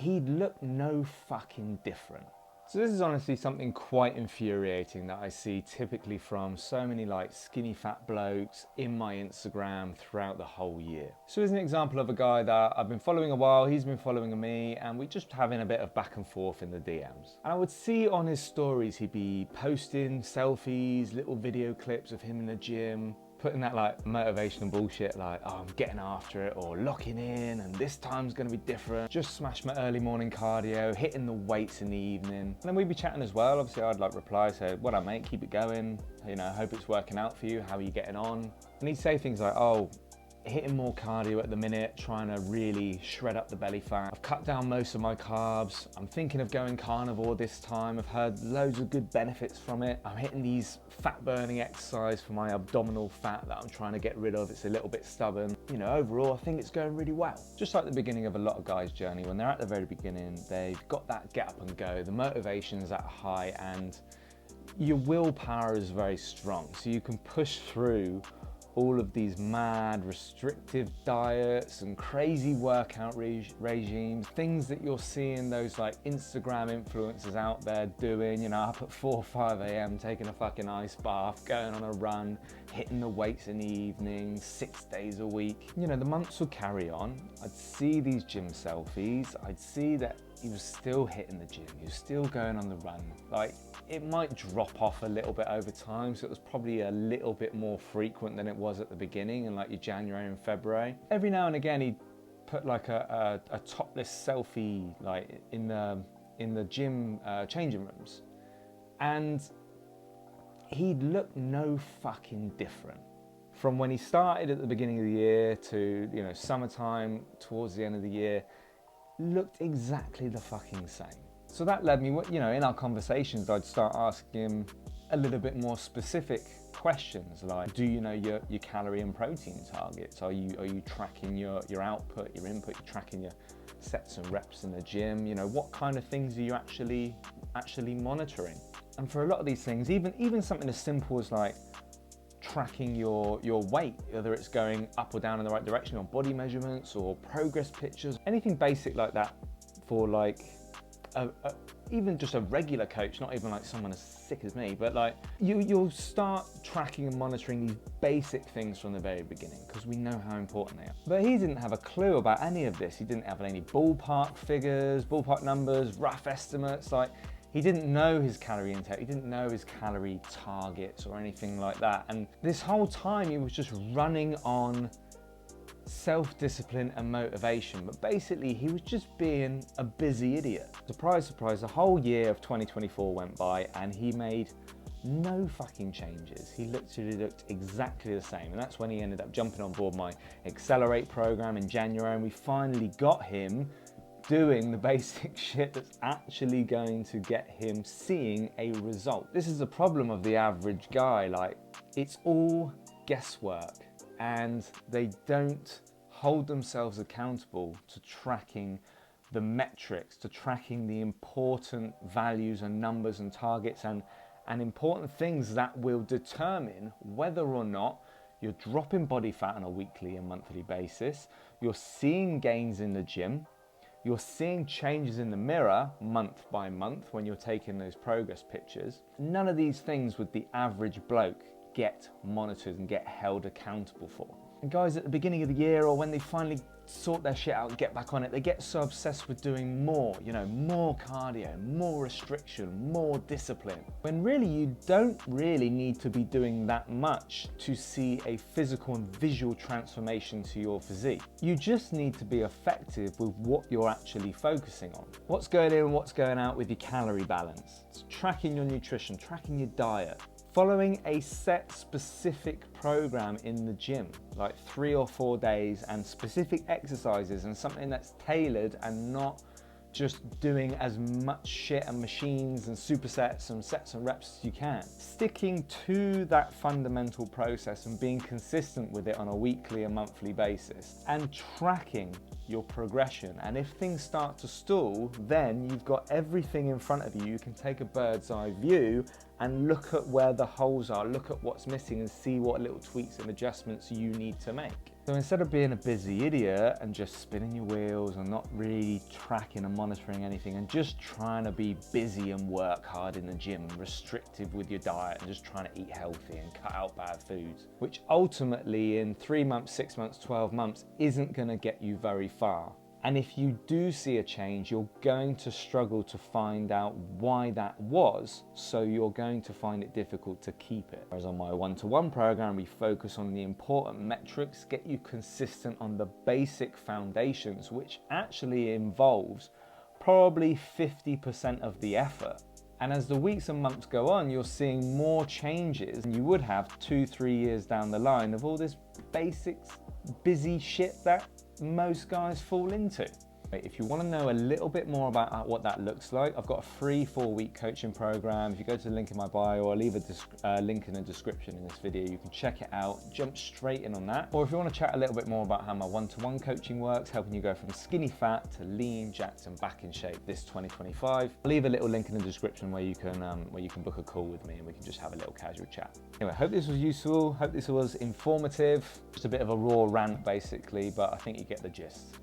he'd look no fucking different. So this is honestly something quite infuriating that I see typically from so many like skinny fat blokes in my Instagram throughout the whole year. So here's an example of a guy that I've been following a while, he's been following me, and we're just having a bit of back and forth in the DMs. And I would see on his stories he'd be posting selfies, little video clips of him in the gym, putting that like motivational bullshit like, oh, I'm getting after it, or locking in, and this time's gonna be different. Just smash my early morning cardio, hitting the weights in the evening. And then we'd be chatting as well. Obviously I'd like reply, say, what up mate, keep it going. You know, hope it's working out for you. How are you getting on? And he'd say things like, oh, hitting more cardio at the minute, trying to really shred up the belly fat. I've cut down most of my carbs. I'm thinking of going carnivore this time. I've heard loads of good benefits from it. I'm hitting these fat burning exercise for my abdominal fat that I'm trying to get rid of. It's a little bit stubborn. You know, overall, I think it's going really well. Just like the beginning of a lot of guys' journey, when they're at the very beginning, they've got that get up and go, the motivation's at high, and your willpower is very strong. So you can push through all of these mad restrictive diets and crazy workout regimes, things that you're seeing those like Instagram influencers out there doing, you know, up at 4 or 5 a.m, taking a fucking ice bath, going on a run, hitting the weights in the evening, 6 days a week. You know, the months would carry on. I'd see these gym selfies. I'd see that he was still hitting the gym, he was still going on the run. Like, it might drop off a little bit over time, so it was probably a little bit more frequent than it was at the beginning in like your January and February. Every now and again he'd put like a topless selfie like in the gym changing rooms, and he'd look no fucking different. From when he started at the beginning of the year to, you know, summertime towards the end of the year, looked exactly the fucking same. So that led me, you know, in our conversations, I'd start asking him a little bit more specific questions like, do you know your calorie and protein targets? Are you tracking your output, your input, you're tracking your sets and reps in the gym? You know, what kind of things are you actually monitoring? And for a lot of these things, even something as simple as like tracking your weight, whether it's going up or down in the right direction, or body measurements or progress pictures, anything basic like that for like even just a regular coach, not even like someone as sick as me, but like you'll start tracking and monitoring these basic things from the very beginning, because we know how important they are. But he didn't have a clue about any of this. He didn't have any ballpark figures, ballpark numbers, rough estimates. Like, he didn't know his calorie intake, he didn't know his calorie targets or anything like that. And this whole time he was just running on self-discipline and motivation, but basically he was just being a busy idiot. Surprise, surprise, the whole year of 2024 went by and he made no fucking changes. He literally looked exactly the same, and that's when he ended up jumping on board my Accelerate program in January, and we finally got him doing the basic shit that's actually going to get him seeing a result. This is the problem of the average guy. Like, it's all guesswork, and they don't hold themselves accountable to tracking the metrics, to tracking the important values and numbers and targets and important things that will determine whether or not you're dropping body fat on a weekly and monthly basis, you're seeing gains in the gym, you're seeing changes in the mirror month by month when you're taking those progress pictures. None of these things would the average bloke get monitored and get held accountable for. And guys, at the beginning of the year, or when they finally sort their shit out and get back on it, they get so obsessed with doing more, you know, more cardio, more restriction, more discipline, when really you don't really need to be doing that much to see a physical and visual transformation to your physique. You just need to be effective with what you're actually focusing on. What's going in and what's going out with your calorie balance. It's tracking your nutrition, tracking your diet, following a set specific program in the gym, like 3 or 4 days, and specific exercises, and something that's tailored and not just doing as much shit and machines and supersets and sets and reps as you can. Sticking to that fundamental process and being consistent with it on a weekly and monthly basis, and tracking your progression. And if things start to stall, then you've got everything in front of you. You can take a bird's eye view and look at where the holes are, look at what's missing and see what little tweaks and adjustments you need to make. So instead of being a busy idiot and just spinning your wheels and not really tracking and monitoring anything and just trying to be busy and work hard in the gym, restrictive with your diet and just trying to eat healthy and cut out bad foods, which ultimately in 3 months, 6 months, 12 months isn't going to get you very far. And if you do see a change, you're going to struggle to find out why that was, so you're going to find it difficult to keep it. Whereas on my one-to-one program, we focus on the important metrics, get you consistent on the basic foundations, which actually involves probably 50% of the effort. And as the weeks and months go on, you're seeing more changes than you would have 2-3 years down the line of all this basics, busy shit that most guys fall into. If you want to know a little bit more about what that looks like, I've got a free 4-week coaching program. If you go to the link in my bio, or I'll leave a link in the description in this video, you can check it out, jump straight in on that. Or if you want to chat a little bit more about how my one-to-one coaching works, helping you go from skinny fat to lean, jacked and back in shape this 2025, I'll leave a little link in the description where you can book a call with me and we can just have a little casual chat. Anyway, hope this was useful, hope this was informative. Just a bit of a raw rant basically, but I think you get the gist.